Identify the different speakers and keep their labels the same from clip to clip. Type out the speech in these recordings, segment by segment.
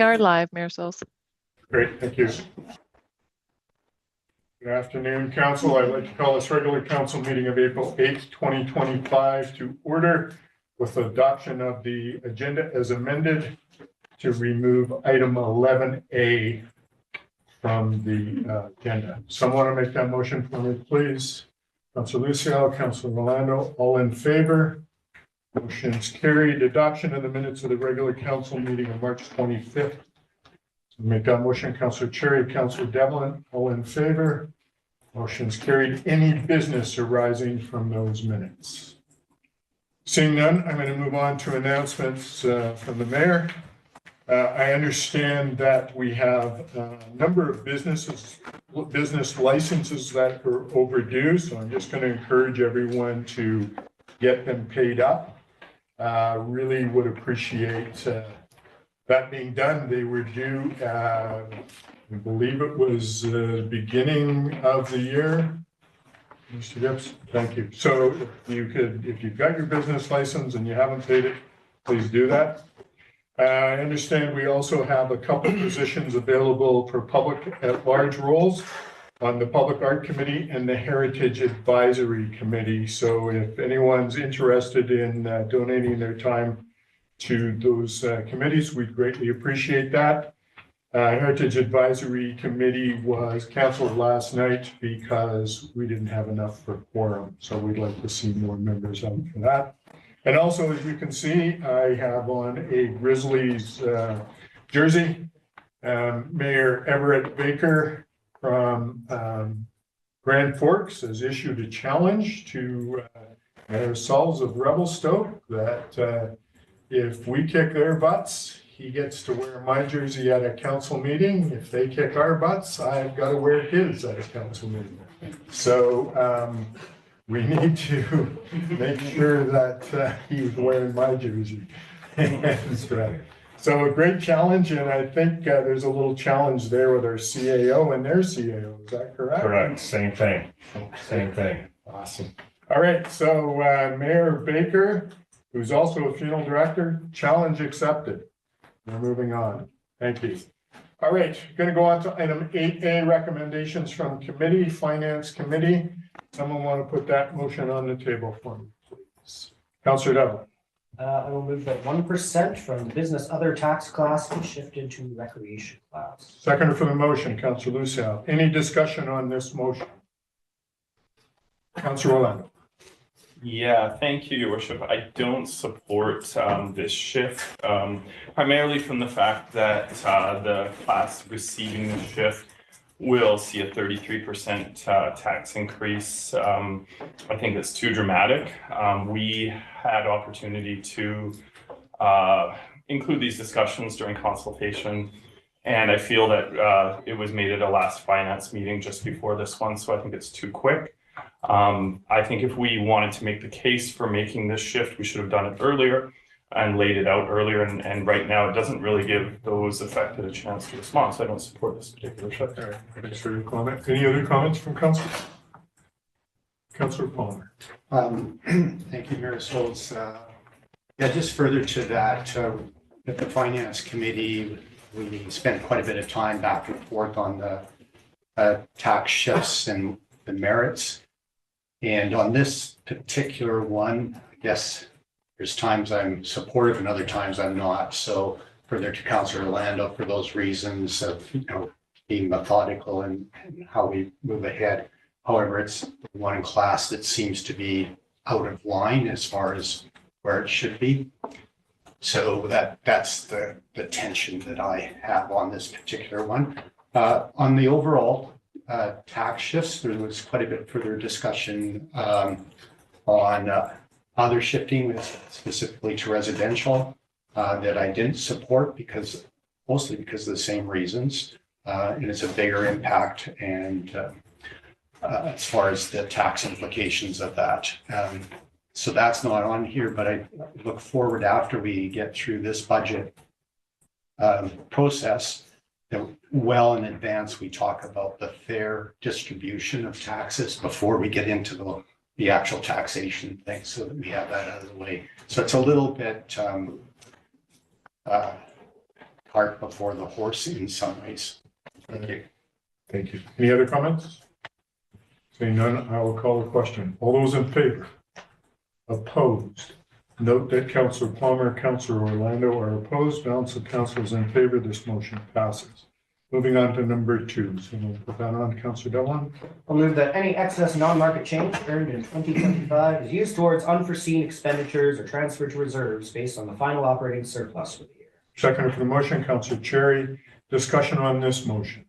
Speaker 1: We are live, Mayor Souls.
Speaker 2: Great, thank you. Good afternoon, Council. I'd like to call this regular council meeting of April 8th, 2025 to order with adoption of the agenda as amended to remove item 11A from the agenda. Someone want to make that motion for me, please? Councilor Lucio, Councilor Rolando, all in favor? Motion's carried. Adoption of the minutes of the regular council meeting of March 25th. Make that motion, Councilor Cherry, Councilor Devlin, all in favor? Motion's carried. Any business arising from those minutes? Seeing none, I'm going to move on to announcements from the mayor. I understand that we have a number of business licenses that are overdue, so I'm just going to encourage everyone to get them paid up. Really would appreciate that being done. They were due, I believe it was the beginning of the year. Mr. Gibbs, thank you. So if you've got your business license and you haven't paid it, please do that. I understand we also have a couple positions available for public at large roles on the Public Art Committee and the Heritage Advisory Committee. So if anyone's interested in donating their time to those committees, we'd greatly appreciate that. Heritage Advisory Committee was canceled last night because we didn't have enough for quorum. So we'd like to see more members out for that. And also, as you can see, I have on a Grizzlies jersey. Mayor Everett Baker from Grand Forks has issued a challenge to Mayor Sauls of Revelstoke that if we kick their butts, he gets to wear my jersey at a council meeting. If they kick our butts, I've got to wear his at a council meeting. So we need to make sure that he's wearing my jersey. That's right. So a great challenge, and I think there's a little challenge there with our CAO and their CAO. Is that correct?
Speaker 3: Correct. Same thing. Same thing.
Speaker 2: Awesome. All right. So Mayor Baker, who's also a funeral director, challenge accepted. We're moving on. Thank you. All right. Going to go on to item 8A, recommendations from committee, Finance Committee. Someone want to put that motion on the table for me, please? Councilor Devlin.
Speaker 4: I will move that 1% from the business other tax class be shifted to recreation class.
Speaker 2: Seconder for the motion, Councilor Lucio. Any discussion on this motion? Councilor Rolando.
Speaker 5: Yeah, thank you, Your Worship. I don't support this shift, primarily from the fact that the class receiving the shift will see a 33% tax increase. I think it's too dramatic. We had opportunity to include these discussions during consultation, and I feel that it was made at a last finance meeting just before this one, so I think it's too quick. I think if we wanted to make the case for making this shift, we should have done it earlier and laid it out earlier. And right now, it doesn't really give those affected a chance to respond. So I don't support this particular shift.
Speaker 2: All right, thanks for your comment. Any other comments from Councilor? Councilor Palmer.
Speaker 6: Thank you, Mayor Souls. Yeah, just further to that, at the Finance Committee, we spent quite a bit of time back and forth on the tax shifts and the merits. And on this particular one, I guess there's times I'm supportive and other times I'm not. So further to Councilor Orlando, for those reasons of being methodical and how we move ahead. However, it's one class that seems to be out of line as far as where it should be. So that's the tension that I have on this particular one. On the overall tax shifts, there was quite a bit further discussion on other shifting, specifically to residential, that I didn't support mostly because of the same reasons. And it's a bigger impact and as far as the tax implications of that. So that's not on here, but I look forward after we get through this budget process that well in advance we talk about the fair distribution of taxes before we get into the actual taxation thing, so that we have that out of the way. So it's a little bit cart before the horse in some ways. Thank you.
Speaker 2: Thank you. Any other comments? Seeing none, I will call the question. All those in favor? Opposed? Note that Councillor Palmer, Councillor Orlando are opposed. Balance of councils in favor. This motion passes. Moving on to number 2. So we'll put that on. Councillor Devlin.
Speaker 4: I'll move that any excess non-market change earned in 2025 is used towards unforeseen expenditures or transferred to reserves based on the final operating surplus for the year.
Speaker 2: Second for the motion, Councillor Cherry. Discussion on this motion.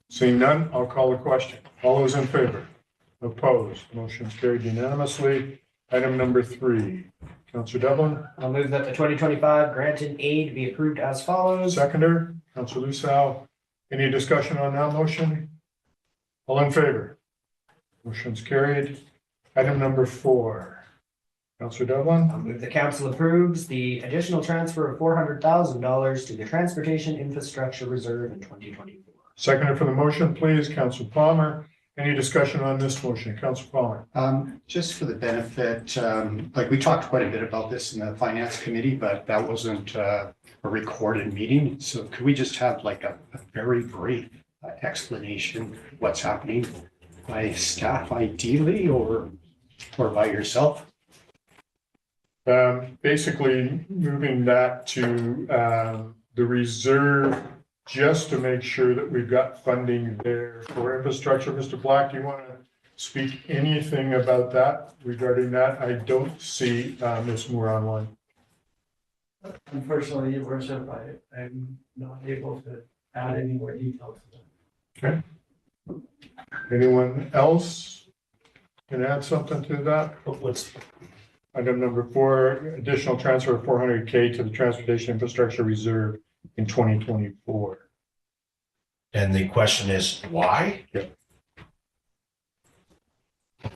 Speaker 2: Seeing none, I'll call the question. All those in favor? Opposed? Motion carried unanimously. Item number 3. Councillor Devlin.
Speaker 4: I'll move that the 2025 grant in aid be approved as follows.
Speaker 2: Seconder, Councillor Lucille. Any discussion on that motion? All in favor? Motion's carried. Item number 4. Councillor Devlin.
Speaker 4: I'll move the council approves the additional transfer of $400,000 to the Transportation Infrastructure Reserve in 2024.
Speaker 2: Seconder for the motion, please. Councillor Palmer. Any discussion on this motion? Councillor Palmer.
Speaker 6: Just for the benefit, like we talked quite a bit about this in the finance committee, but that wasn't a recorded meeting. So could we just have like a very brief explanation of what's happening by staff ideally or by yourself?
Speaker 2: Basically moving that to the reserve just to make sure that we've got funding there for infrastructure. Mr. Black, do you want to speak anything about that regarding that? I don't see Ms. Moore online.
Speaker 1: Unfortunately, Your Worship, I'm not able to add any more details to that.
Speaker 2: Anyone else can add something to that?
Speaker 3: What's,
Speaker 2: Item number 4, additional transfer of $400K to the Transportation Infrastructure Reserve in 2024.
Speaker 3: and the question is why?
Speaker 2: Yep.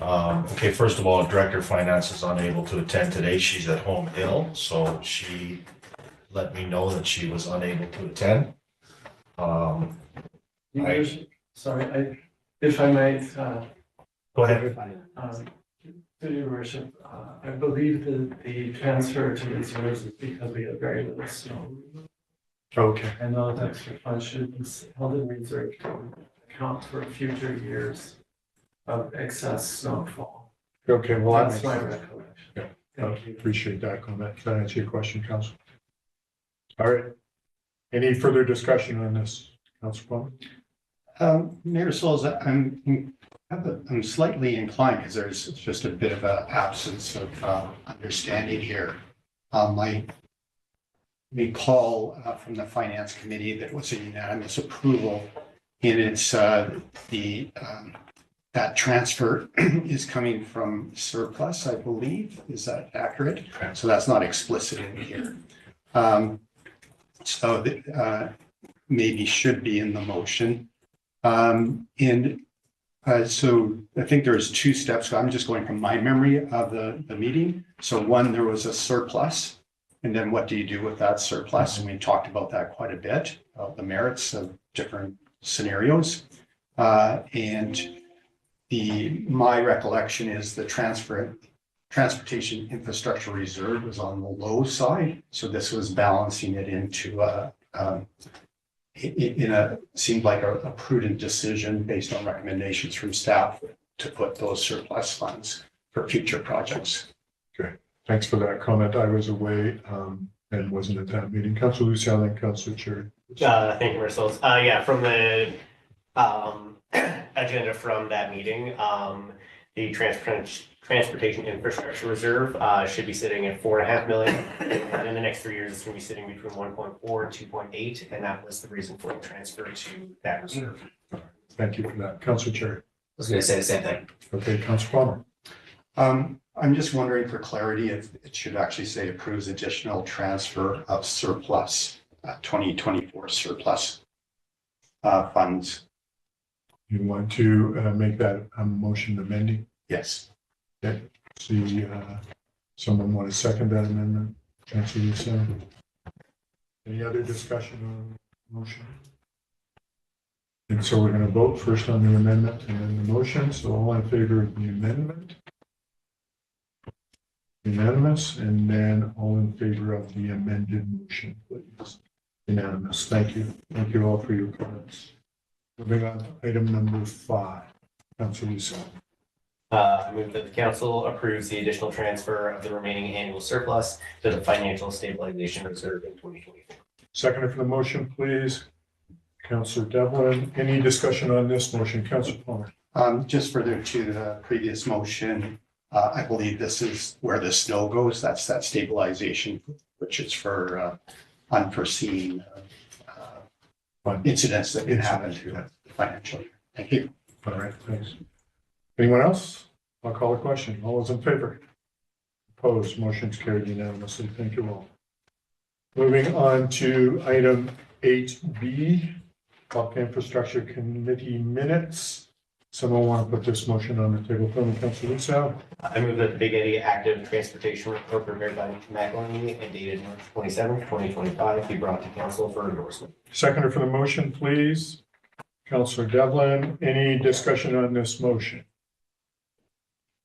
Speaker 3: Okay, first of all, Director of Finance is unable to attend today. She's at home ill, so she let me know that she was unable to attend.
Speaker 1: Your Worship, sorry, if I might,
Speaker 3: Go ahead.
Speaker 1: to Your Worship, I believe that the transfer to reserves is because we have very little snow.
Speaker 2: Okay.
Speaker 1: And those extra funds should be held in reserve to account for future years of excess snowfall.
Speaker 2: Okay, well, that
Speaker 1: That's
Speaker 2: makes
Speaker 1: my
Speaker 2: sense.
Speaker 1: recollection.
Speaker 2: Yeah.
Speaker 1: Thank you.
Speaker 2: Appreciate that comment. Does that answer your question, Council? All right. Any further discussion on this, Council Palmer?
Speaker 6: Mayor Souls, I'm slightly inclined because there's just a bit of an absence of understanding here. I recall from the finance committee that was a unanimous approval, and it's that transfer is coming from surplus, I believe. Is that accurate?
Speaker 3: Okay.
Speaker 6: So that's not explicit in here. So that maybe should be in the motion. So I think there's 2 steps. I'm just going from my memory of the meeting. So 1, there was a surplus. And then what do you do with that surplus? And we talked about that quite a bit, the merits of different scenarios. And my recollection is the Transportation Infrastructure Reserve was on the low side. So this was balancing it into seemed like a prudent decision based on recommendations from staff to put those surplus funds for future projects.
Speaker 2: Thanks for that comment. I was away and wasn't at that meeting. Councilor Lucille and Councilor Cherry.
Speaker 7: Thank you, Marcel. Yeah, from the agenda from that meeting, the Transportation Infrastructure Reserve should be sitting at $4.5 million. And in the next 3 years, it's going to be sitting between 1.4 and 2.8. And that was the reason for the transfer to that reserve.
Speaker 2: Thank you for that. Councilor Cherry.
Speaker 7: I was going to say the same thing.
Speaker 2: Okay, Councilor Palmer.
Speaker 6: I'm just wondering for clarity if it should actually say approves additional transfer of surplus, 2024 surplus funds.
Speaker 2: You want to make that a motion amending?
Speaker 6: Yes.
Speaker 2: Okay. See, someone want to second that amendment? Councilor Lucille. Any other discussion on the motion? And so we're going to vote first on the amendment and then the motion. So all in favor of the amendment? Unanimous, and then all in favor of the amended motion, please. Unanimous, thank you. Thank you all for your comments. Moving on to item number 5. Councilor Lucille.
Speaker 7: I move that the council approves the additional transfer of the remaining annual surplus to the financial stabilization reserve in 2024.
Speaker 2: Seconder for the motion, please. Councilor Devlin. Any discussion on this motion? Councilor Palmer.
Speaker 6: Just further to the previous motion, I believe this is where the snow goes. That's that stabilization, which is for unforeseen incidents that can happen to the financial year. Thank you.
Speaker 2: All right, thanks. Anyone else? I'll call the question. All those in favor? Opposed? Motion's carried unanimously. Thank you all. Moving on to item 8B, Public Infrastructure Committee minutes. Someone want to put this motion on the table for me, Councilor Lucille?
Speaker 7: I move that the Big Eddy Active Transportation Report prepared by McElhaney and dated March 27th, 2025 be brought to council for endorsement.
Speaker 2: Seconder for the motion, please. Councilor Devlin, any discussion on this motion?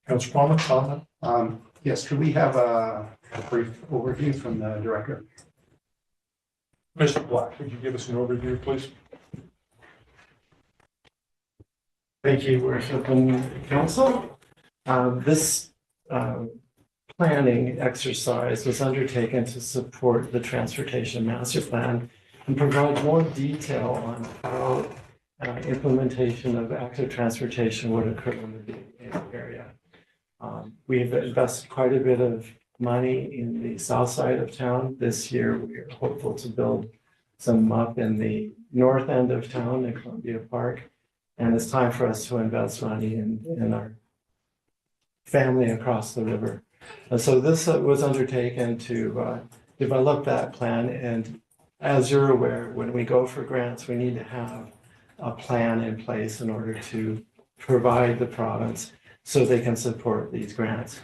Speaker 2: Councilor Palmer, comment?
Speaker 6: Yes, could we have a brief overview from the director?
Speaker 2: Mr. Black, could you give us an overview, please?
Speaker 1: Thank you, Worship and Council. This planning exercise was undertaken to support the Transportation Master Plan and provide more detail on how implementation of active transportation would occur in the Big Eddy area. We've invested quite a bit of money in the south side of town. This year, we are hopeful to build some up in the north end of town in Columbia Park. And it's time for us to invest money in our family across the river. And so this was undertaken to develop that plan. And as you're aware, when we go for grants, we need to have a plan in place in order to provide the province so they can support these grants.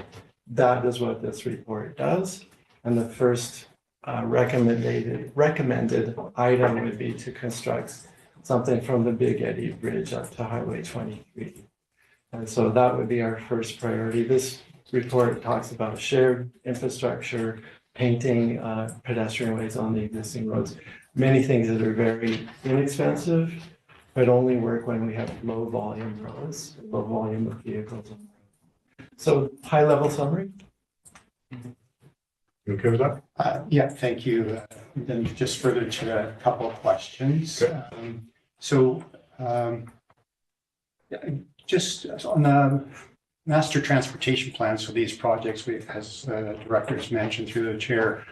Speaker 1: That is what this report does. And the first recommended item would be to construct something from the Big Eddy Bridge up to Highway 23. And so that would be our first priority. This report talks about shared infrastructure, painting pedestrian ways on the existing roads, many things that are very inexpensive, but only work when we have low volume roads, low volume of vehicles. So high level summary.
Speaker 2: You okay with that?
Speaker 6: Yeah, thank you. Then just further to a couple of questions.
Speaker 2: Okay.
Speaker 6: Just on the master transportation plans for these projects, we, as directors mentioned through the chair,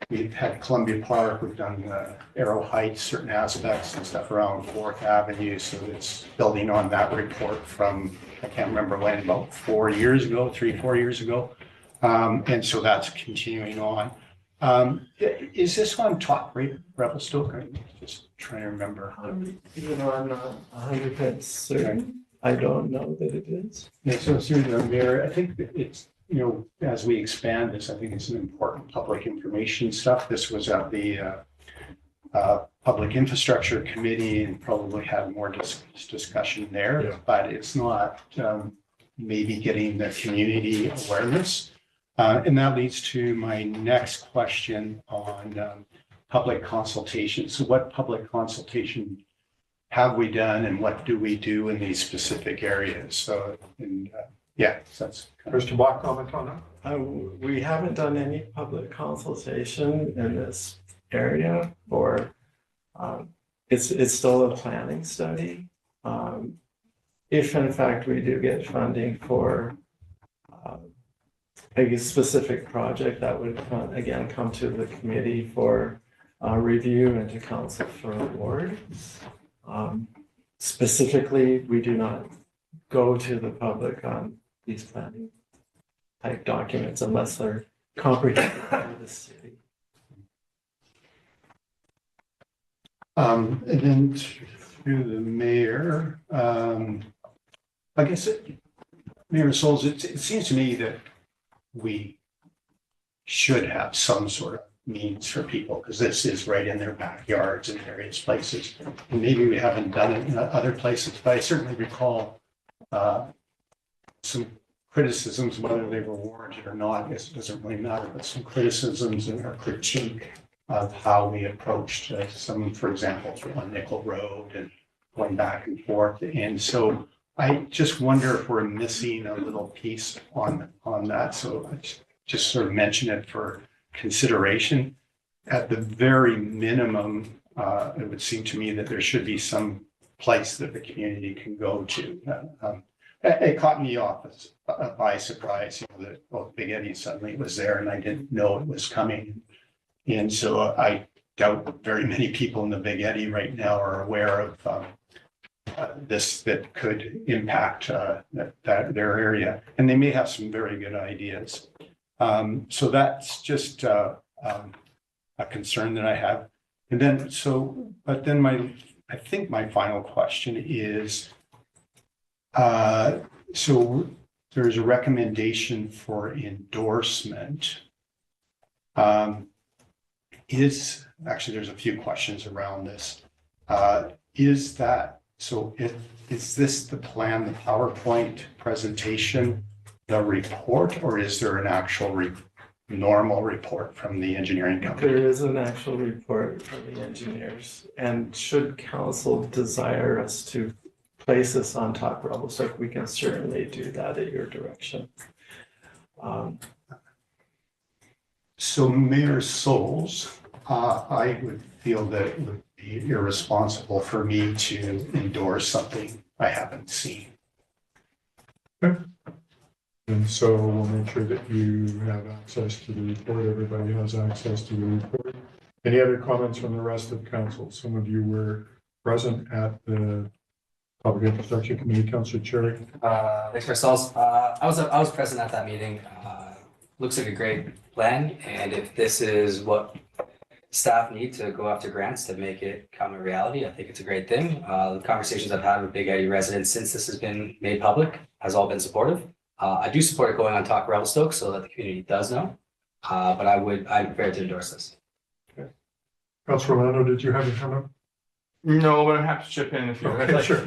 Speaker 6: we've had Columbia Park, we've done Arrow Heights, certain aspects and stuff around 4th Avenue. So it's building on that report from, I can't remember when, about 4 years ago, 3-4 years ago. And so that's continuing on. Is this on top rate, Revelstoke? I'm just trying to remember.
Speaker 1: I'm not 100% certain. I don't know that it is.
Speaker 6: Yeah, so through the mayor, I think that it's, as we expand this, I think it's an important public information stuff. This was at the Public Infrastructure Committee and probably had more discussion there,
Speaker 2: Yeah.
Speaker 6: but it's not maybe getting the community awareness. And that leads to my next question on public consultation. So what public consultation have we done and what do we do in these specific areas? So, yeah, so that's.
Speaker 2: Mr. Black, comment on that?
Speaker 1: We haven't done any public consultation in this area, or it's still a planning study. If in fact we do get funding for a specific project, that would again come to the committee for review and to council for award. Specifically, we do not go to the public on these planning type documents unless they're comprehensive for the city.
Speaker 6: And then through the mayor, I guess, Mayor Souls, it seems to me that we should have some sort of means for people, because this is right in their backyards in various places. And maybe we haven't done it in other places, but I certainly recall some criticisms, whether they were warranted or not, I guess it doesn't really matter, but some criticisms and a critique of how we approached some, for example, on Nickel Road and going back and forth. And so I just wonder if we're missing a little piece on that. So I just sort of mention it for consideration. At the very minimum, it would seem to me that there should be some place that the community can go to. It caught me off by surprise, that Big Eddy suddenly was there and I didn't know it was coming. And so I doubt very many people in the Big Eddy right now are aware of this that could impact their area. And they may have some very good ideas. So that's just a concern that I have. And then, but then I think my final question is, so there's a recommendation for endorsement. Actually, there's a few questions around this. Is this the plan, the PowerPoint presentation, the report, or is there an actual normal report from the engineering company?
Speaker 1: There is an actual report from the engineers, and should council desire us to place this on Talk Revelstoke, we can certainly do that at your direction.
Speaker 6: So Mayor Souls, I would feel that it would be irresponsible for me to endorse something I haven't seen.
Speaker 2: And so we'll make sure that you have access to the report. Everybody has access to the report. Any other comments from the rest of council? Some of you were present at the Public Infrastructure Committee. Councillor Cherry.
Speaker 8: Thanks, Marcel. I was present at that meeting. Looks like a great plan, and if this is what staff need to go after grants to make it come a reality, I think it's a great thing. The conversations I've had with Big Eddy residents since this has been made public has all been supportive. I do support it going on Talk Revelstoke so that the community does know, but I'm prepared to endorse this.
Speaker 2: Okay. Councillor Orlando, did you have a comment?
Speaker 5: No, but I'm happy to chip in if you
Speaker 2: Okay,
Speaker 5: like.
Speaker 2: sure.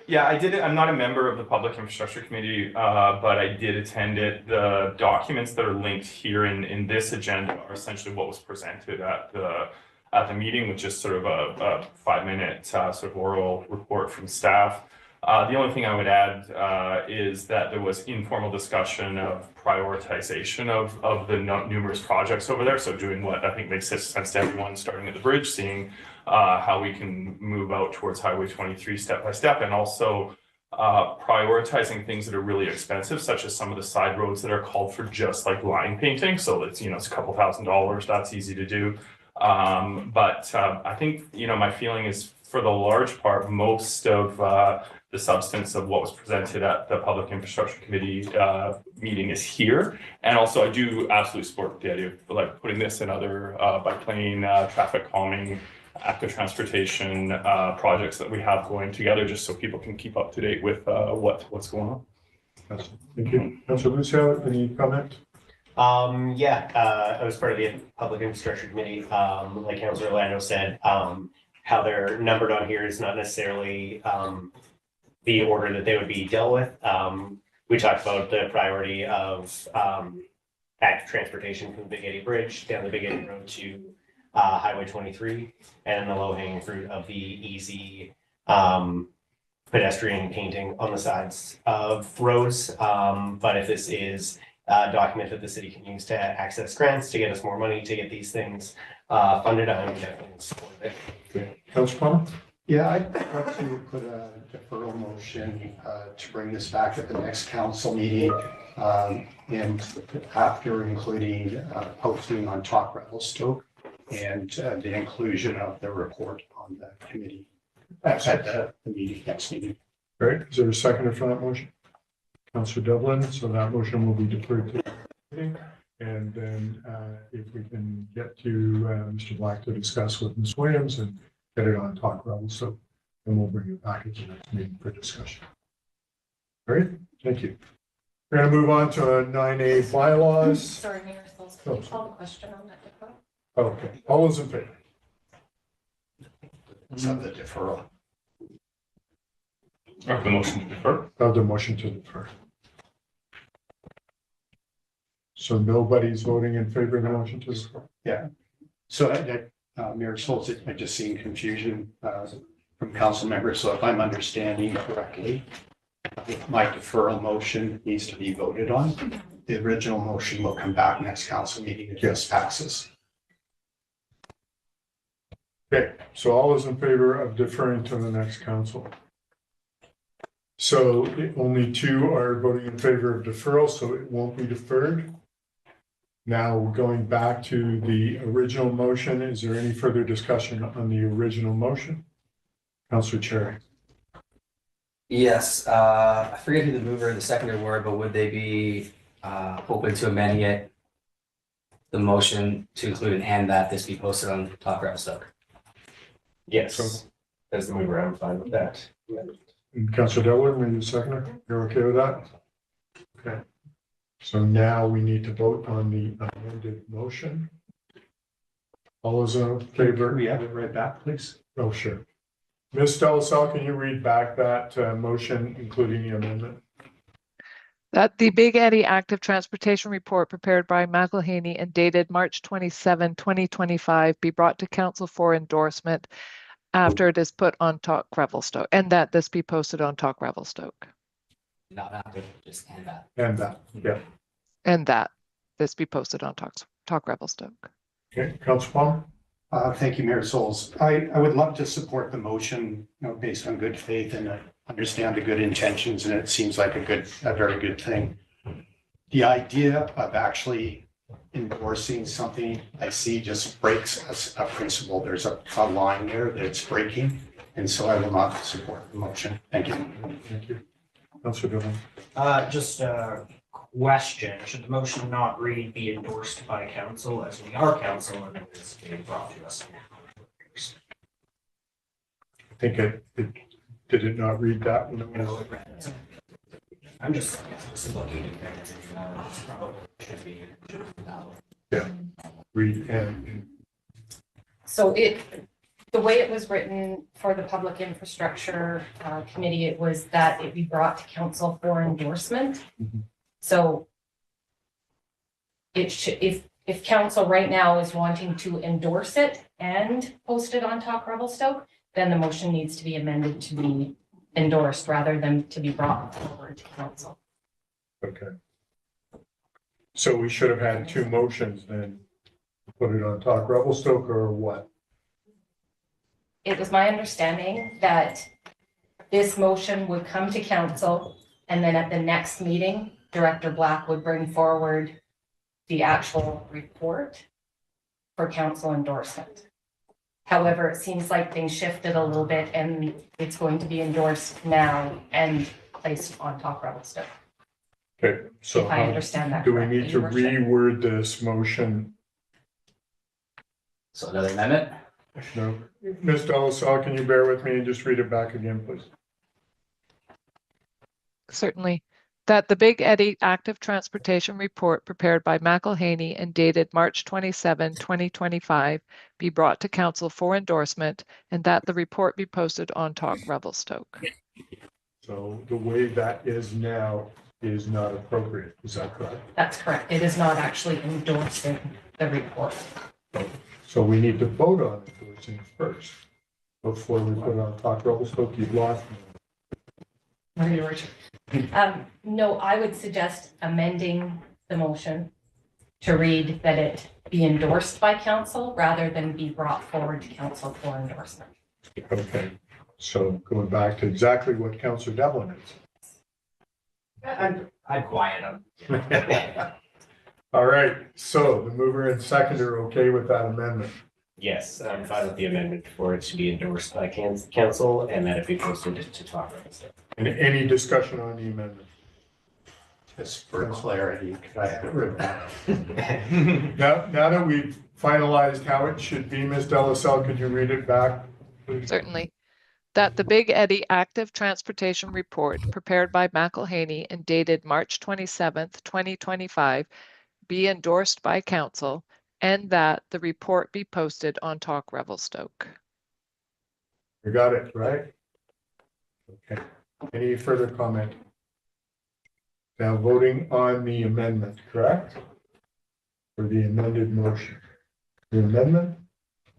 Speaker 5: Yeah, I did it. I'm not a member of the Public Infrastructure Committee, but I did attend it. The documents that are linked here in this agenda are essentially what was presented at the meeting, which is sort of a 5-minute sort of oral report from staff. The only thing I would add is that there was informal discussion of prioritization of the numerous projects over there. So doing what I think makes sense to everyone, starting at the bridge, seeing how we can move out towards Highway 23 step by step, and also prioritizing things that are really expensive, such as some of the side roads that are called for just like line painting. So it's, it's a couple $1,000s, that's easy to do. But I think, my feeling is for the large part, most of the substance of what was presented at the Public Infrastructure Committee meeting is here. And also I do absolutely support the idea of like putting this in other bike lane, traffic calming, active transportation projects that we have going together, just so people can keep up to date with what's going on.
Speaker 2: Thank you. Councillor Lucio, any comment?
Speaker 7: I was part of the Public Infrastructure Committee. Like Councillor Orlando said, how they're numbered on here is not necessarily the order that they would be dealt with. We talked about the priority of active transportation from the Big Eddy Bridge down the Big Eddy Road to Highway 23, and the low-hanging fruit of the easy pedestrian painting on the sides of roads. But if this is a document that the city can use to access grants to get us more money to get these things funded, I'm definitely in support of it.
Speaker 2: Okay. Councillor Palmer?
Speaker 6: Yeah, I'd like to put a deferral motion to bring this back at the next council meeting, and after including posting on Talk Revelstoke and the inclusion of the report on the committee at the meeting, next meeting.
Speaker 2: Great. Is there a seconder for that motion? Councillor Devlin. So that motion will be deferred to the meeting. And then if we can get to Mr. Black to discuss with Ms. Williams and get it on Talk Revelstoke, then we'll bring it back at the next meeting for discussion. Great. Thank you. We're going to move on to 9A bylaws.
Speaker 9: Sorry, Mayor Souls, can you call the question on that deferral?
Speaker 2: Okay. All those in favor?
Speaker 6: Of the deferral.
Speaker 5: Or the motion to defer.
Speaker 2: Of the motion to defer. So nobody's voting in favor of the motion to defer?
Speaker 6: So, Mayor Schultz, I just seen confusion from council members. So if I'm understanding correctly, my deferral motion needs to be voted on. The original motion will come back next council meeting if this passes.
Speaker 2: Okay, so all is in favor of deferring to the next council. So only 2 are voting in favor of deferral, so it won't be deferred. Now we're going back to the original motion. Is there any further discussion on the original motion? Councillor Cherry.
Speaker 8: Yes, I forget who the mover and the seconder were, but would they be open to amending it? The motion to include an and that this be posted on Talk Revelstoke.
Speaker 7: Yes, as the mover, I'm fine with that.
Speaker 2: And Councillor Delaware, were you seconder? You're okay with that? Okay. So now we need to vote on the amended motion. All those in favor?
Speaker 6: Can we have it right back, please?
Speaker 2: Oh, sure. Ms. Delasal, can you read back that motion, including the amendment?
Speaker 10: That the Big Eddy Active Transportation Report prepared by McElhaney and dated March 27, 2025 be brought to council for endorsement after it is put on Talk Revelstoke, and that this be posted on Talk Revelstoke.
Speaker 8: Not after, just and that.
Speaker 2: And that, yeah.
Speaker 10: And that this be posted on Talk Revelstoke.
Speaker 2: Okay, Councillor Palmer?
Speaker 6: Thank you, Mayor Souls. I would love to support the motion, based on good faith and understand the good intentions, and it seems like a very good thing. The idea of actually endorsing something I see just breaks a principle. There's a line there that it's breaking, and so I will not support the motion. Thank you.
Speaker 2: Thank you. Councillor Dillon?
Speaker 4: Just a question, should the motion not read be endorsed by council as we are council and it is being brought to us?
Speaker 2: I think did it not read that?
Speaker 4: No, I'm just looking should be.
Speaker 2: Read and,
Speaker 9: So the way it was written for the Public Infrastructure Committee, it was that it be brought to council for endorsement.
Speaker 2: Mhm.
Speaker 9: So it should, if council right now is wanting to endorse it and post it on Talk Revelstoke, then the motion needs to be amended to be endorsed rather than to be brought forward to council.
Speaker 2: okay. So we should have had 2 motions then. Put it on Talk Revelstoke or what?
Speaker 9: It was my understanding that this motion would come to council and then at the next meeting, Director Black would bring forward the actual report for council endorsement. However, it seems like things shifted a little bit and it's going to be endorsed now and placed on Talk Revelstoke.
Speaker 2: Okay, so
Speaker 9: If I understand that
Speaker 2: do we
Speaker 9: correctly,
Speaker 2: need to
Speaker 9: Your Worship.
Speaker 2: reword this motion?
Speaker 8: So another amendment?
Speaker 2: No. Ms. Delasal, can you bear with me and just read it back again, please?
Speaker 10: Certainly. That the Big Eddy Active Transportation Report prepared by McElhaney and dated March 27, 2025 be brought to council for endorsement and that the report be posted on Talk Revelstoke.
Speaker 2: So the way that is now is not appropriate. Is that correct?
Speaker 9: That's correct. It is not actually endorsing the report.
Speaker 2: So we need to vote on endorsing first before we put it on Talk Revelstoke. You've lost me.
Speaker 9: Your Worship. No, I would suggest amending the motion to read that it be endorsed by council rather than be brought forward to council for endorsement.
Speaker 2: Okay, so going back to exactly what Councillor Devlin is.
Speaker 4: I'd quiet them.
Speaker 2: All right, so the mover and seconder are okay with that amendment.
Speaker 7: Yes, I'm fine with the amendment for it to be endorsed by council and that it be posted to Talk Revelstoke.
Speaker 2: And any discussion on the amendment?
Speaker 6: Just for clarity, could I have it written down?
Speaker 2: Now that we've finalized how it should be, Ms. Delasal, could you read it back, please?
Speaker 10: Certainly. That the Big Eddy Active Transportation Report prepared by McElhaney and dated March 27, 2025 be endorsed by council and that the report be posted on Talk Revelstoke.
Speaker 2: You got it, right? Okay. Any further comment? Now voting on the amendment, correct? for the amended motion? The amendment?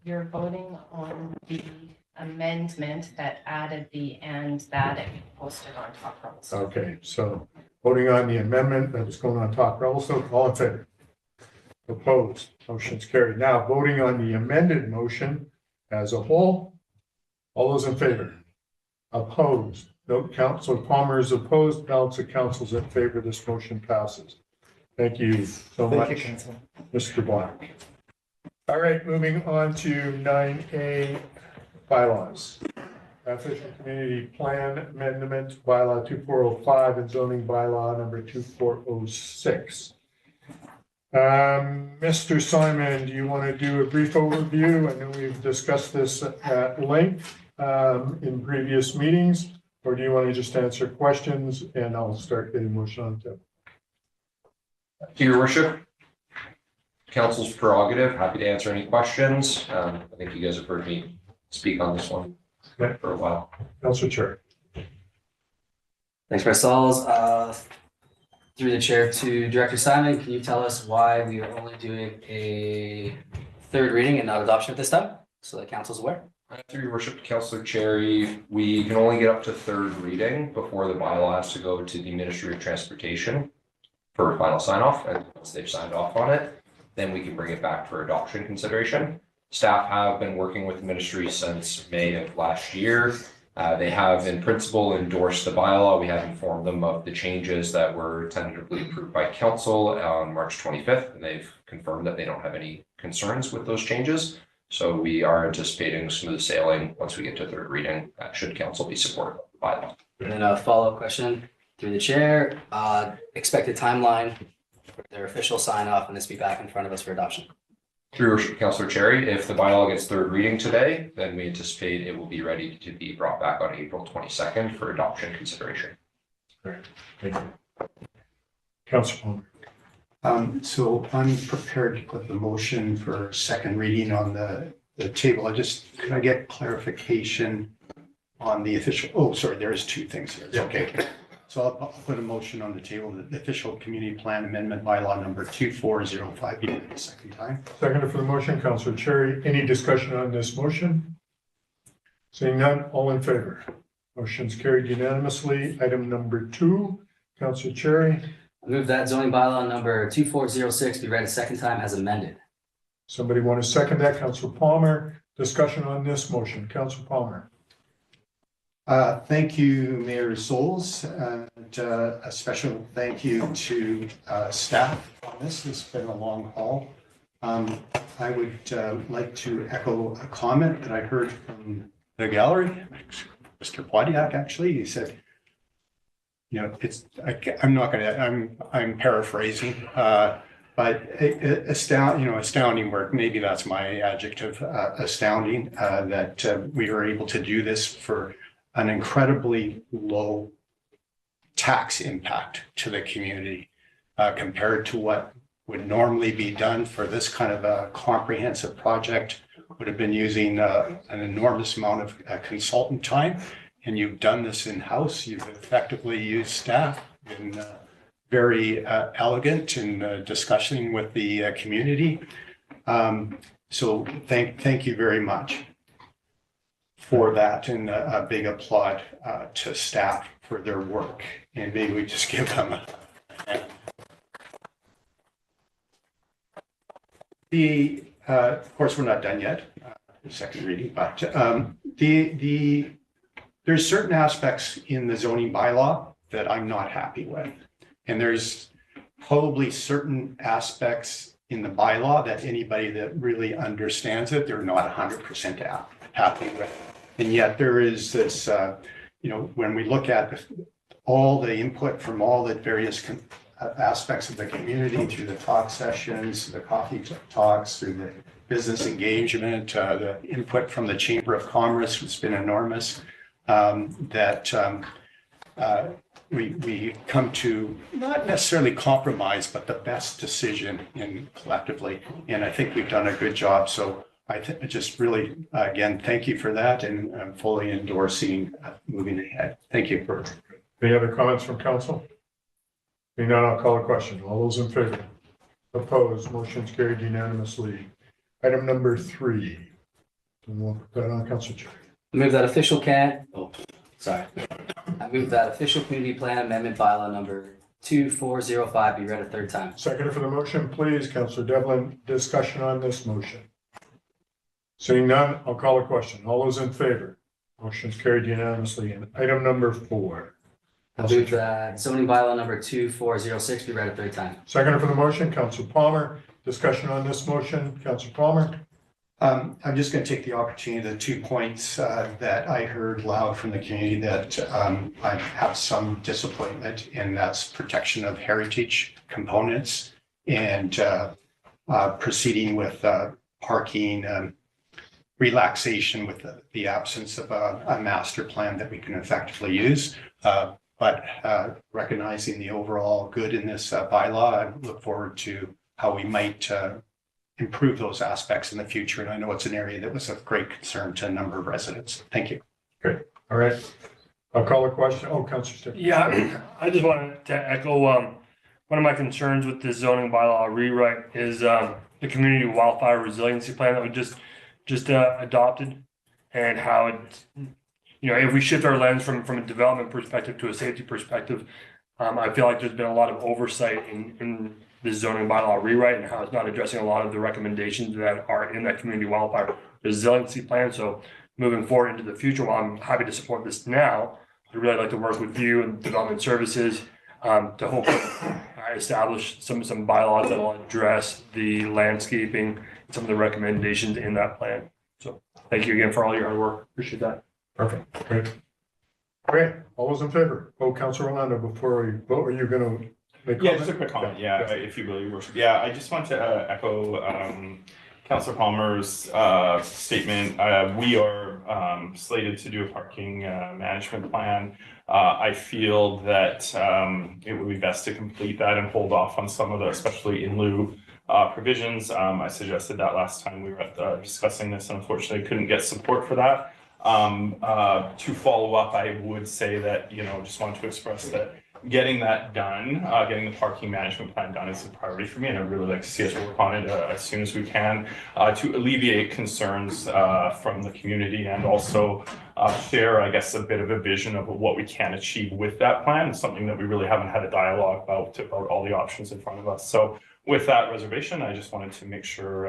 Speaker 9: You're voting on the amendment that added the "and" that it posted on Top Revelstoke.
Speaker 2: Okay, so voting on the amendment that was going on top, Revelstoke, all in favor? Opposed? Motion's carried. Now, voting on the amended motion as a whole, all those in favor? Opposed? Note Councillor Palmer is opposed, balance of council's in favor, this motion passes. Thank you so
Speaker 1: Thank you,
Speaker 2: much,
Speaker 1: Council.
Speaker 2: Mr. Black. All right, moving on to 9A bylaws. Official Community Plan Amendment, Bylaw 2405 and zoning bylaw number 2406. Mr. Simon, do you want to do a brief overview? I know we've discussed this at length in previous meetings, or do you want to just answer questions and I'll start getting motion on to.
Speaker 11: Your worship, council's prerogative, happy to answer any questions. I think you guys have heard me speak on this one for a while.
Speaker 2: Councilor Chair.
Speaker 8: Thanks, Marcel. Through the chair to Director Simon, can you tell us why we are only doing a third reading and not adoption at this time, so that council's aware?
Speaker 11: Through your worship, Councillor Cherry, we can only get up to third reading before the bylaw has to go to the Ministry of Transportation for final sign off, and once they've signed off on it, then we can bring it back for adoption consideration. Staff have been working with the ministry since May of last year. They have in principle endorsed the bylaw. We have informed them of the changes that were tentatively approved by council on March 25th, and they've confirmed that they don't have any concerns with those changes. So we are anticipating smooth sailing once we get to third reading, should council be supportive of the bylaw.
Speaker 8: And then a follow-up question through the chair, expected timeline for their official sign off and this be back in front of us for adoption.
Speaker 11: Through worship, Councillor Cherry, if the bylaw gets third reading today, then we anticipate it will be ready to be brought back on April 22nd for adoption consideration.
Speaker 2: Great, thank you. Councillor Palmer.
Speaker 6: So I'm prepared to put the motion for second reading on the table. Could I get clarification on the official, oh, sorry, there's two things here. It's okay. So I'll put a motion on the table, the official community plan amendment bylaw number 2405 be read the second time.
Speaker 2: Seconded for the motion, Councillor Cherry. Any discussion on this motion? Seeing none, all in favor? Motion's carried unanimously. Item number 2, Councillor Cherry.
Speaker 8: I move that zoning bylaw number 2406 be read a second time as amended.
Speaker 2: Somebody want to second that? Councillor Palmer. Discussion on this motion. Councillor Palmer.
Speaker 6: Thank you, Mayor Souls, and a special thank you to staff on this. It's been a long haul. I would like to echo a comment that I heard from the gallery, Mr. Wadiak, actually. He said, you know, I'm paraphrasing, but astounding work. Maybe that's my adjective, astounding, that we were able to do this for an incredibly low tax impact to the community compared to what would normally be done for this kind of a comprehensive project. Would have been using an enormous amount of consultant time, and you've done this in-house. You've effectively used staff in very elegant in discussing with the community. So thank you very much for that, and a big applaud to staff for their work, and maybe we just give them a hand. Of course, we're not done yet, the second reading, but there's certain aspects in the zoning bylaw that I'm not happy with, and there's probably certain aspects in the bylaw that anybody that really understands it, they're not 100% happy with. And yet there is this, when we look at all the input from all the various aspects of the community through the talk sessions, the coffee talks, through the business engagement, the input from the Chamber of Commerce has been enormous, we come to not necessarily compromise, but the best decision collectively. And I think we've done a good job. So I just really, again, thank you for that, and I'm fully endorsing moving ahead. Thank you.
Speaker 2: Any other comments from council? Being none, I'll call a question. All those in favor? Opposed, motion's carried unanimously. Item number 3. And we'll put that on Councilor Cherry.
Speaker 8: Move that I move that official community plan amendment bylaw number 2405 be read a third time.
Speaker 2: Seconder for the motion, please, Councilor Devlin. Discussion on this motion. Seeing none, I'll call a question. All those in favor? Motion's carried unanimously. And item number 4.
Speaker 8: I move that zoning bylaw number 2406 be read a third time.
Speaker 2: Seconder for the motion, Councilor Palmer. Discussion on this motion, Councilor Palmer.
Speaker 6: I'm just going to take the opportunity, the 2 points that I heard loud from the community that I have some disappointment in, that's protection of heritage components and proceeding with parking relaxation with the absence of a master plan that we can effectively use. But recognizing the overall good in this bylaw, I look forward to how we might improve those aspects in the future. And I know it's an area that was of great concern to a number of residents. Thank you.
Speaker 2: Great. All right. I'll call a question. Oh, Councilor Stick.
Speaker 12: Yeah, I just wanted to echo one of my concerns with this zoning bylaw rewrite is the community wildfire resiliency plan that we just adopted, and how it, if we shift our lens from a development perspective to a safety perspective, I feel like there's been a lot of oversight in this zoning bylaw rewrite and how it's not addressing a lot of the recommendations that are in that community wildfire resiliency plan. So moving forward into the future, while I'm happy to support this now, I'd really like to work with you and development services to hopefully establish some bylaws that will address the landscaping and some of the recommendations in that plan. So thank you again for all your hard work. Appreciate that.
Speaker 2: Perfect. Great. Great. All those in favor? Oh, Councilor Orlando, before we vote, are you going to make
Speaker 5: Yeah, just a quick comment. Yeah, if you will, Your Worship. Yeah, I just want to echo Councilor Palmer's statement. We are slated to do a parking management plan. I feel that it would be best to complete that and hold off on some of the, especially in lieu provisions. I suggested that last time we were discussing this, and unfortunately couldn't get support for that. To follow up, I would say that, just wanted to express that getting that done, getting the parking management plan done is a priority for me, and I'd really like to see us work on it as soon as we can to alleviate concerns from the community, and also share, I guess, a bit of a vision of what we can achieve with that plan. It's something that we really haven't had a dialogue about all the options in front of us. So with that reservation, I just wanted to make sure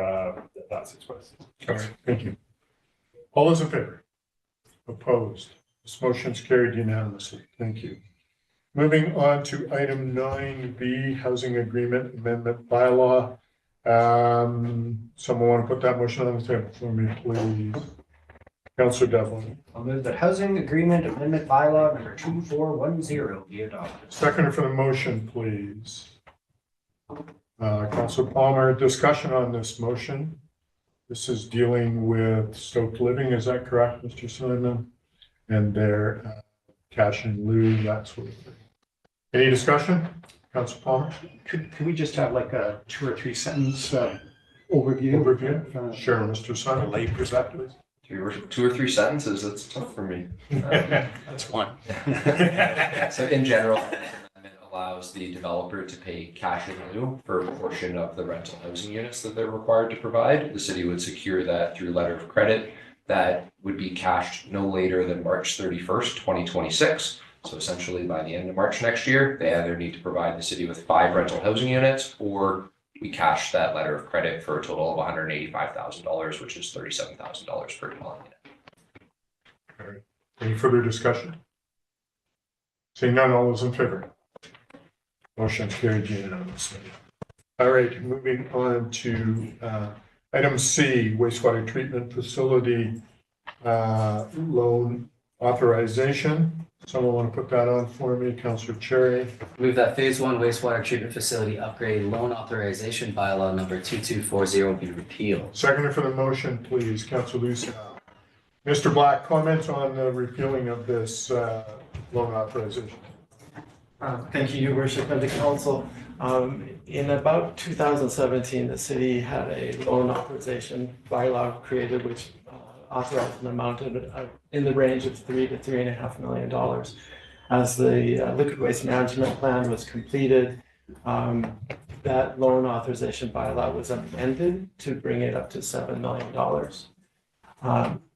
Speaker 5: that that's expressed.
Speaker 2: All right, thank you. All those in favor? Opposed? This motion's carried unanimously. Thank you. Moving on to item 9B, Housing Agreement Amendment Bylaw. Someone want to put that motion on the table for me, please? Councilor Devlin.
Speaker 4: I'll move that housing agreement amendment bylaw number 2410 be adopted.
Speaker 2: Seconder for the motion, please. Councilor Palmer, discussion on this motion. This is dealing with Stoke Living, is that correct, Mr. Simon? And their cash in lieu, that sort of thing. Any discussion? Councilor Palmer?
Speaker 6: Could we just have like a 2 or 3 sentence overview?
Speaker 2: Sure, Mr. Simon.
Speaker 6: Lay perspective.
Speaker 11: 2 or 3 sentences, that's tough for me.
Speaker 6: That's one.
Speaker 11: So in general, it allows the developer to pay cash in lieu for a portion of the rental housing units that they're required to provide. The city would secure that through letter of credit that would be cashed no later than March 31st, 2026. So essentially by the end of March next year, they either need to provide the city with 5 rental housing units, or we cash that letter of credit for a total of $185,000, which is $37,000 per dwelling unit.
Speaker 2: All right. Any further discussion? Seeing none, all those in favor? Motion carried unanimously. All right, moving on to item C, wastewater treatment facility loan authorization. Someone want to put that on for me? Councilor Cherry.
Speaker 8: Move that phase 1 wastewater treatment facility upgrade loan authorization bylaw number 2240 be repealed.
Speaker 2: Seconder for the motion, please. Councilor Lucille. Mr. Black, comment on the repealing of this loan authorization.
Speaker 1: Thank you, Your Worship, and the council. In about 2017, the city had a loan authorization bylaw created, which authorized an amount in the range of $3 to $3.5 million. As the liquid waste management plan was completed, that loan authorization bylaw was amended to bring it up to $7 million.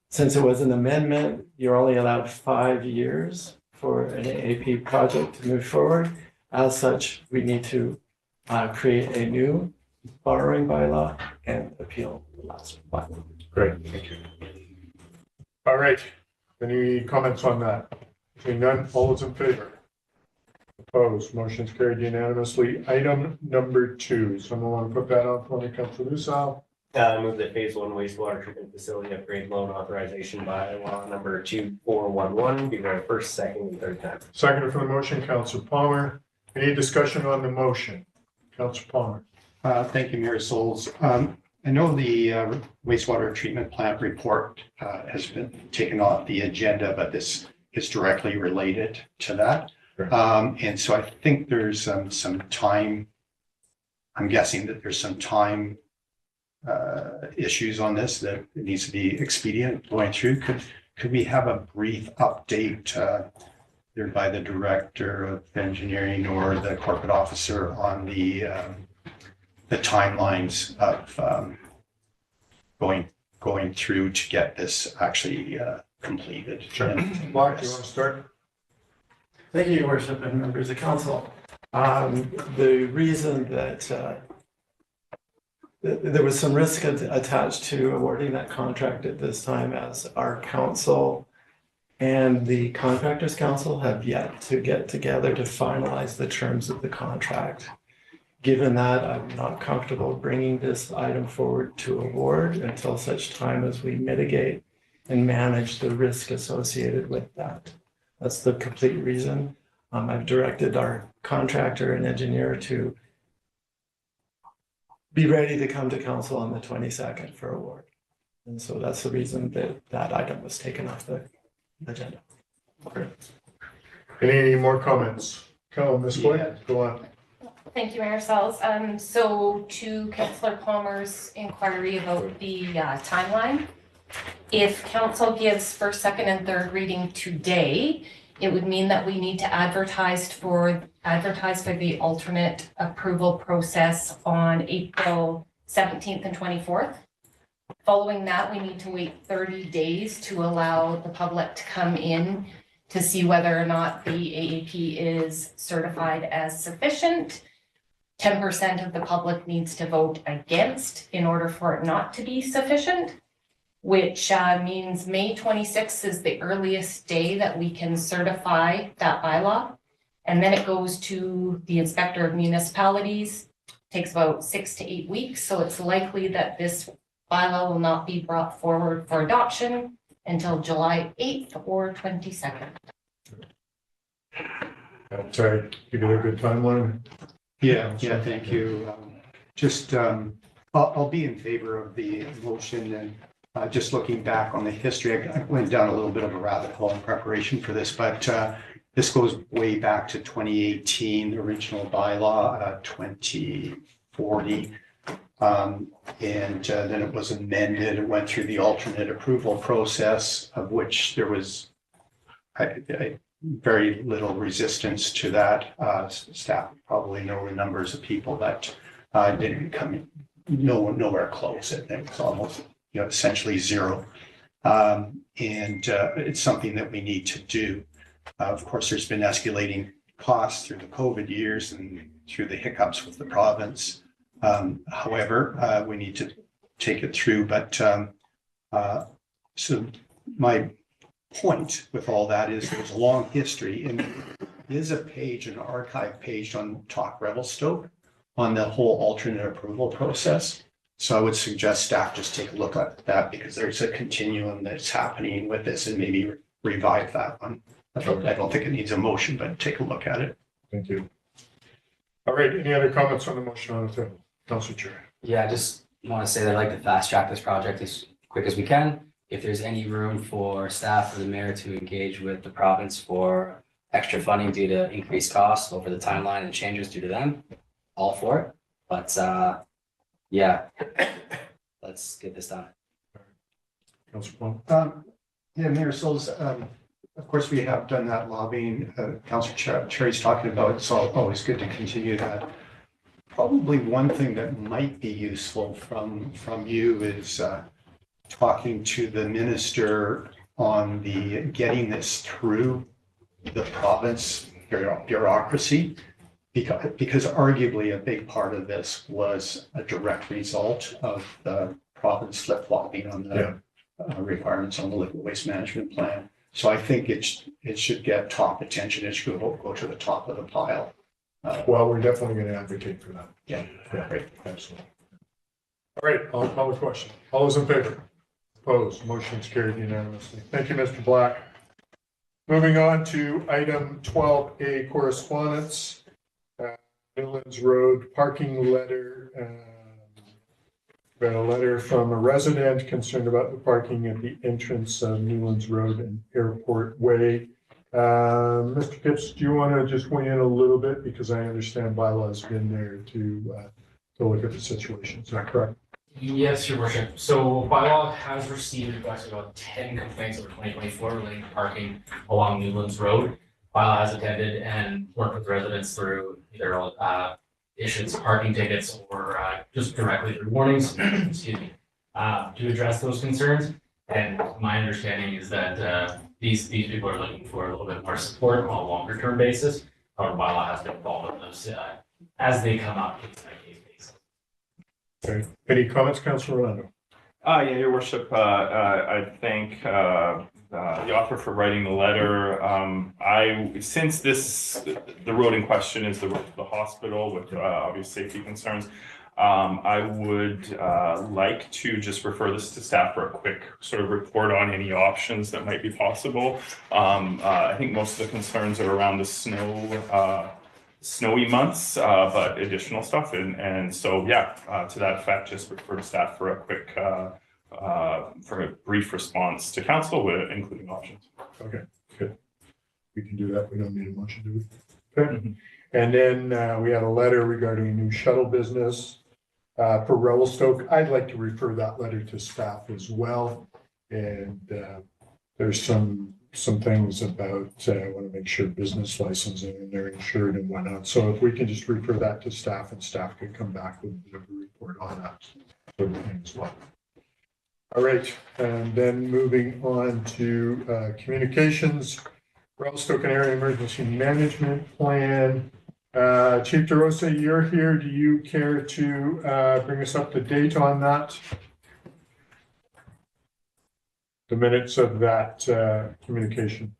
Speaker 1: Since it was an amendment, you're only allowed 5 years for an AP project to move forward. As such, we need to create a new borrowing bylaw and appeal the last bylaw.
Speaker 2: Great, thank you. All right, any comments on that? Seeing none, all those in favor? Opposed, motion's carried unanimously. Item number 2, someone want to put that on for me, Councilor Lucille?
Speaker 7: I move that phase 1 wastewater treatment facility upgrade loan authorization by law number 2411 be read first, second, and third time.
Speaker 2: Second for the motion, Councilor Palmer. Any discussion on the motion? Councilor Palmer.
Speaker 6: Thank you, Mayor Souls. I know the wastewater treatment plant report has been taken off the agenda, but this is directly related to that. And so I think there's some time, I'm guessing that there's some time issues on this that it needs to be expedient going through. Could we have a brief update either by the director of engineering or the corporate officer on the timelines of going through to get this actually completed?
Speaker 2: Sure. Mark, do you want to start?
Speaker 1: Thank you, Your Worship, and members of council. The reason that there was some risk attached to awarding that contract at this time, as our council and the contractors council have yet to get together to finalize the terms of the contract. Given that, I'm not comfortable bringing this item forward to award until such time as we mitigate and manage the risk associated with that. That's the complete reason. I've directed our contractor and engineer to be ready to come to council on the 22nd for award. And so that's the reason that that item was taken off the agenda. Okay.
Speaker 2: Any more comments? Come on, Ms. Boyd, go on.
Speaker 9: Thank you, Mayor Sells. So to Councillor Palmer's inquiry about the timeline, if council gives first, second, and third reading today, it would mean that we need to advertise for the alternate approval process on April 17th and 24th. Following that, we need to wait 30 days to allow the public to come in to see whether or not the AAP is certified as sufficient. 10% of the public needs to vote against in order for it not to be sufficient, which means May 26th is the earliest day that we can certify that bylaw. And then it goes to the Inspector of Municipalities, takes about 6 to 8 weeks. So it's likely that this bylaw will not be brought forward for adoption until July 8th or 22nd.
Speaker 2: That's right. You got a good timeline?
Speaker 6: Yeah, thank you. I'll be in favor of the motion, and just looking back on the history, I went down a little bit of a rabbit hole in preparation for this, but this goes way back to 2018, the original bylaw, 2040. And then it was amended, it went through the alternate approval process, of which there was very little resistance to that. Staff probably know the numbers of people that didn't come nowhere close. It was almost essentially zero. And it's something that we need to do. Of course, there's been escalating costs through the COVID years and through the hiccups with the province. However, we need to take it through. But so my point with all that is there's a long history, and there is a page, an archive page on Talk Revelstoke on the whole alternate approval process. So I would suggest staff just take a look at that, because there's a continuum that's happening with this, and maybe revive that one. I don't think it needs a motion, but take a look at it.
Speaker 2: Thank you. All right, any other comments on the motion on the table? Councilor Chair.
Speaker 8: Yeah, I just want to say that I'd like to fast track this project as quick as we can. If there's any room for staff or the mayor to engage with the province for extra funding due to increased costs over the timeline and changes due to them, all for it. But yeah, let's get this done.
Speaker 2: Councilor Paul.
Speaker 6: Yeah, Mayor Souls, of course, we have done that lobbying. Councilor Cherry's talking about, it's always good to continue that. Probably one thing that might be useful from you is talking to the minister on the getting this through the province bureaucracy, because arguably a big part of this was a direct result of the province flip-flopping on the requirements on the liquid waste management plan. So I think it should get top attention. It should go to the top of the pile.
Speaker 2: Well, we're definitely going to advocate for that.
Speaker 6: Yeah,
Speaker 2: Great. Absolutely. All right, I'll call the question. All those in favor? Opposed? Motion's carried unanimously. Thank you, Mr. Black. Moving on to item 12A, correspondence. Newlands Road parking letter. Got a letter from a resident concerned about the parking at the entrance of Newlands Road and Airport Way. Mr. Kipps, do you want to just weigh in a little bit? Because I understand Bylaw's been there to look at the situation. Is that correct?
Speaker 13: Yes, Your Worship. So Bylaw has received actually about 10 complaints over 2024 relating to parking along Newlands Road. Bylaw has attended and worked with residents through either issues parking tickets or just directly through warnings, excuse me, to address those concerns. And my understanding is that these people are looking for a little bit more support on a longer term basis. However, Bylaw has been involved with those as they come up case by case basis.
Speaker 2: Okay. Any comments, Councilor Orlando?
Speaker 5: Yeah, Your Worship, I thank the author for writing the letter. Since the road in question is the road to the hospital with obvious safety concerns, I would like to just refer this to staff for a quick sort of report on any options that might be possible. I think most of the concerns are around the snowy months, but additional stuff. And so, yeah, to that effect, just refer to staff for a quick, for a brief response to council, including options.
Speaker 2: Okay, good. We can do that. We don't need a motion, do we? Okay. And then we had a letter regarding a new shuttle business for Revelstoke. I'd like to refer that letter to staff as well. And there's some things about, I want to make sure business licensing and they're insured and whatnot. So if we can just refer that to staff and staff could come back with a report on that sort of thing as well. All right, and then moving on to communications, Revelstoke Area Emergency Management Plan. Chief DeRosa, you're here. Do you care to bring us up to date on that? The minutes of that communication.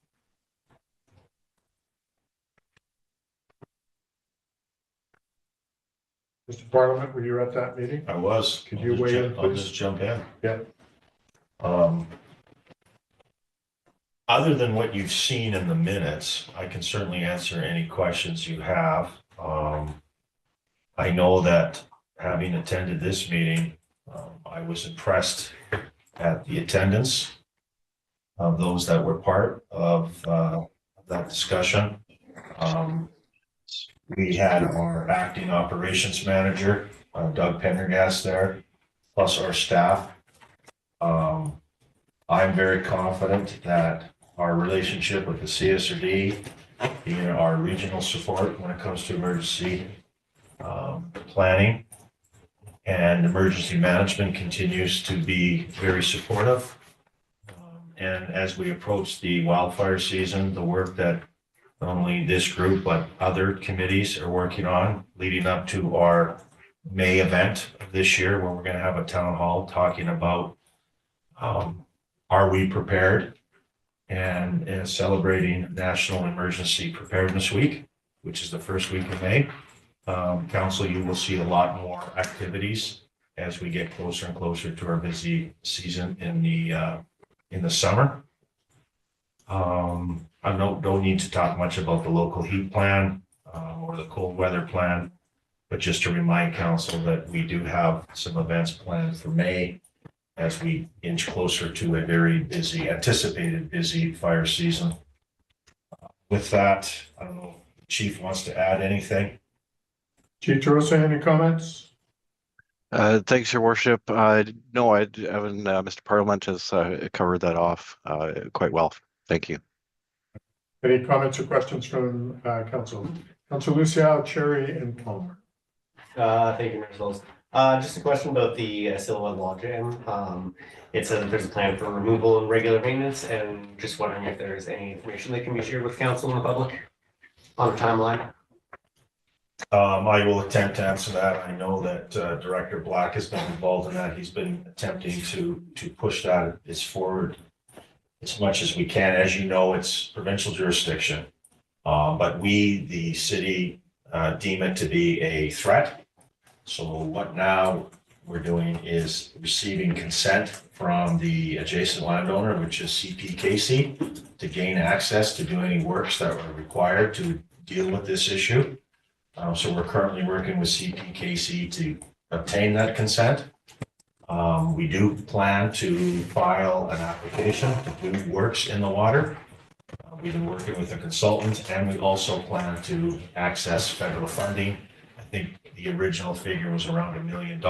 Speaker 2: Mr. Parliament, were you at that meeting?
Speaker 3: I was.
Speaker 2: Could you weigh in,
Speaker 3: I'll
Speaker 2: please?
Speaker 3: just jump in.
Speaker 2: Yeah.
Speaker 3: Other than what you've seen in the minutes, I can certainly answer any questions you have. I know that having attended this meeting, I was impressed at the attendance of those that were part of that discussion. We had our acting operations manager, Doug Pendergast there, plus our staff. I'm very confident that our relationship with the CSRD, being our regional support when it comes to emergency planning and emergency management, continues to be very supportive. And as we approach the wildfire season, the work that not only this group, but other committees are working on leading up to our May event of this year, where we're going to have a town hall talking about are we prepared, and celebrating National Emergency Preparedness Week, which is the first week of May. Council, you will see a lot more activities as we get closer and closer to our busy season in the summer. I don't need to talk much about the local heat plan or the cold weather plan, but just to remind council that we do have some events planned for May as we inch closer to a very busy, anticipated busy fire season. With that, I don't know if the chief wants to add anything.
Speaker 2: Chief DeRosa, any comments?
Speaker 14: Thanks, Your Worship. No, I haven't. Mr. Parliament has covered that off quite well. Thank you.
Speaker 2: Any comments or questions from council? Councilor Luciao, Cherry, and Palmer.
Speaker 7: Thank you, Mayor Schultz. Just a question about the Silva Log Jam. It says that there's a plan for removal and regular maintenance, and just wondering if there's any information that can be shared with council and the public on the timeline.
Speaker 3: I will attempt to answer that. I know that Director Black has been involved in that. He's been attempting to push that as forward as much as we can. As you know, it's provincial jurisdiction. But we, the city, deem it to be a threat. So what now we're doing is receiving consent from the adjacent landowner, which is CPKC, to gain access to do any works that were required to deal with this issue. So we're currently working with CPKC to obtain that consent. We do plan to file an application to do works in the water. We've been working with a consultant, and we also plan to access federal funding. I think the original figure was around $1 million.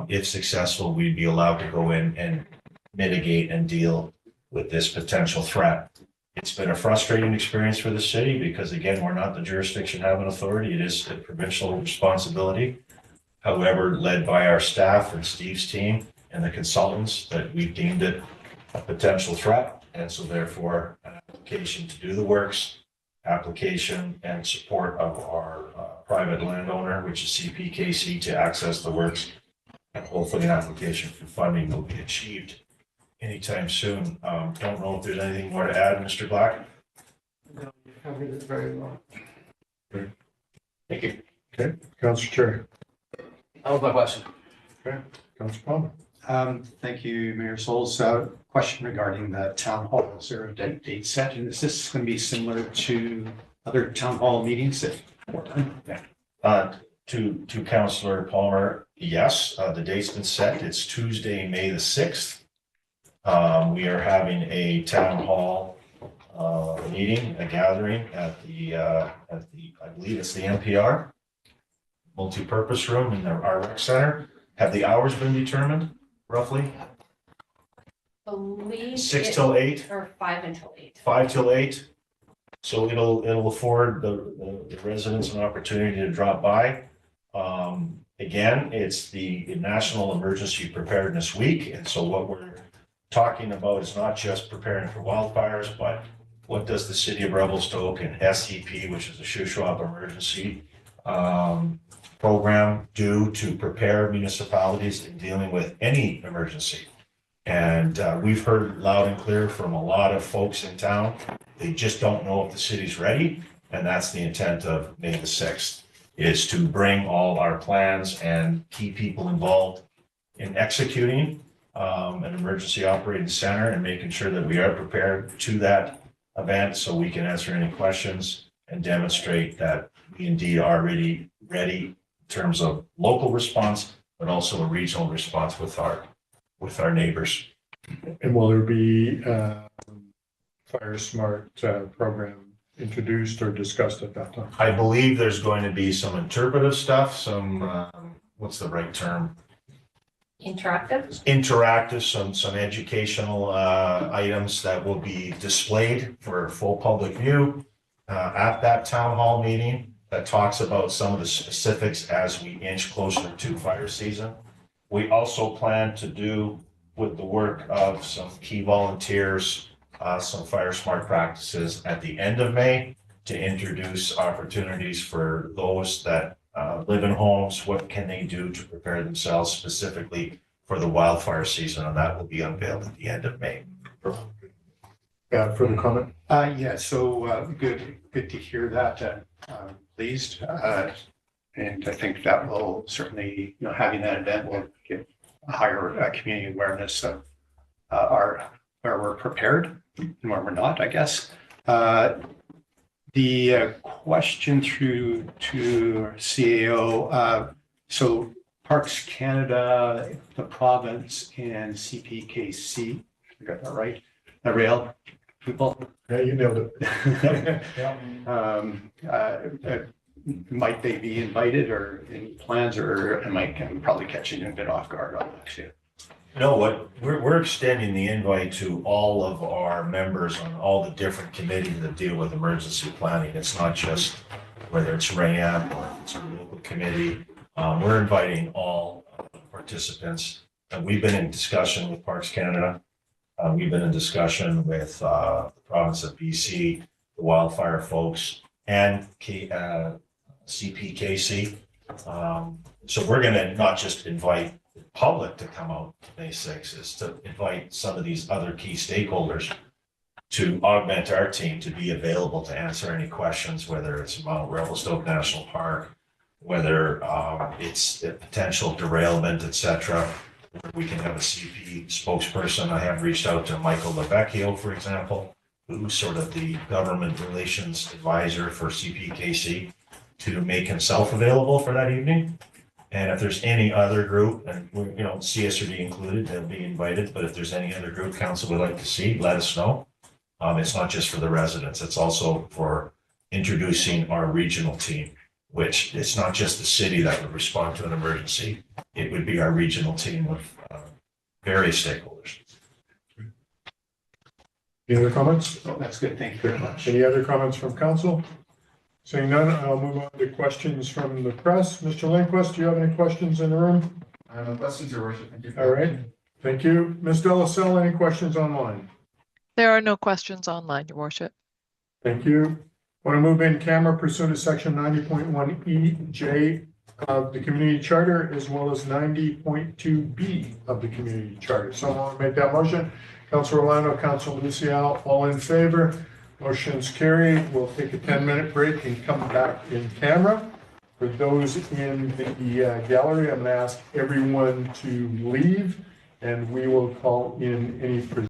Speaker 3: If successful, we'd be allowed to go in and mitigate and deal with this potential threat. It's been a frustrating experience for the city because, again, we're not the jurisdiction having authority. It is a provincial responsibility. However, led by our staff and Steve's team and the consultants, that we've deemed it a potential threat. And so therefore, an application to do the works, application and support of our private landowner, which is CPKC, to access the works, and hopefully an application for funding will be achieved anytime soon. Don't know if there's anything more to add, Mr. Black?
Speaker 1: No, you covered it very well.
Speaker 7: Thank you.
Speaker 2: Okay, Councillor Cherry.
Speaker 8: That was my question.
Speaker 2: Okay, Councillor Palmer.
Speaker 6: Thank you, Mayor Souls. Question regarding the town hall. Is there a date set? And is this going to be similar to other town hall meetings that?
Speaker 3: To Councillor Palmer, yes, the date's been set. It's Tuesday, May the 6th. We are having a town hall meeting, a gathering at the I believe it's the NPR multi-purpose room in our rec center. Have the hours been determined roughly?
Speaker 9: Believe
Speaker 3: 6
Speaker 9: it-
Speaker 3: till 8?
Speaker 9: Or 5 until 8.
Speaker 3: 5 till 8. So it'll afford the residents an opportunity to drop by. Again, it's the National Emergency Preparedness Week. And so what we're talking about is not just preparing for wildfires, but what does the city of Revelstoke and SEP, which is the Shuswap Emergency Program, do to prepare municipalities in dealing with any emergency. And we've heard loud and clear from a lot of folks in town. They just don't know if the city's ready. And that's the intent of May the 6th, is to bring all our plans and key people involved in executing an emergency operating center and making sure that we are prepared to that event so we can answer any questions and demonstrate that we indeed are really ready in terms of local response, but also a regional response with our neighbors.
Speaker 2: And will there be Fire Smart program introduced or discussed at that time?
Speaker 3: I believe there's going to be some interpretive stuff, some, what's the right term?
Speaker 9: Interactive?
Speaker 3: Interactive, some educational items that will be displayed for full public view at that town hall meeting that talks about some of the specifics as we inch closer to fire season. We also plan to do with the work of some key volunteers, some Fire Smart practices at the end of May to introduce opportunities for those that live in homes. What can they do to prepare themselves specifically for the wildfire season? And that will be unveiled at the end of May.
Speaker 2: Yeah, further comment?
Speaker 6: Yeah, so good to hear that. Pleased. And I think that will certainly, having that event will give a higher community awareness of where we're prepared and where we're not, I guess. The question through to CAO, so Parks Canada, the province, and CPKC, I got that right? Rail people?
Speaker 2: Yeah, you nailed it.
Speaker 6: Might they be invited or any plans, or I'm probably catching you a bit off guard on that too?
Speaker 3: No, what we're extending the invite to all of our members on all the different committees that deal with emergency planning. It's not just whether it's RAM or it's a local committee. We're inviting all participants. And we've been in discussion with Parks Canada. We've been in discussion with the province of BC, the wildfire folks, and CPKC. So we're going to not just invite the public to come out May 6th, is to invite some of these other key stakeholders to augment our team to be available to answer any questions, whether it's Mount Revelstoke National Park, whether it's a potential derailment, et cetera. We can have a CP spokesperson. I have reached out to Michael Lavecchio, for example, who's sort of the government relations advisor for CPKC, to make himself available for that evening. And if there's any other group, and CSRD included, they'll be invited, but if there's any other group council would like to see, let us know. It's not just for the residents, it's also for introducing our regional team, which it's not just the city that would respond to an emergency. It would be our regional team with various stakeholders.
Speaker 2: Any other comments?
Speaker 6: Oh, that's good. Thank you very much.
Speaker 2: Any other comments from council? Seeing none, I'll move on to questions from the press. Mr. Lindquist, do you have any questions in the room?
Speaker 15: No questions, Your Worship. Thank you.
Speaker 2: All right, thank you. Ms. Delaselle, any questions online?
Speaker 10: There are no questions online, Your Worship.
Speaker 2: Thank you. Want to move in camera pursuant to section 90.1 EJ of the community charter, as well as 90.2B of the community charter. Someone want to make that motion? Councilor Orlando, Councilor Lucial, all in favor? Motion's carried. We'll take a 10-minute break and come back in camera. For those in the gallery, I'm going to ask everyone to leave, and we will call in any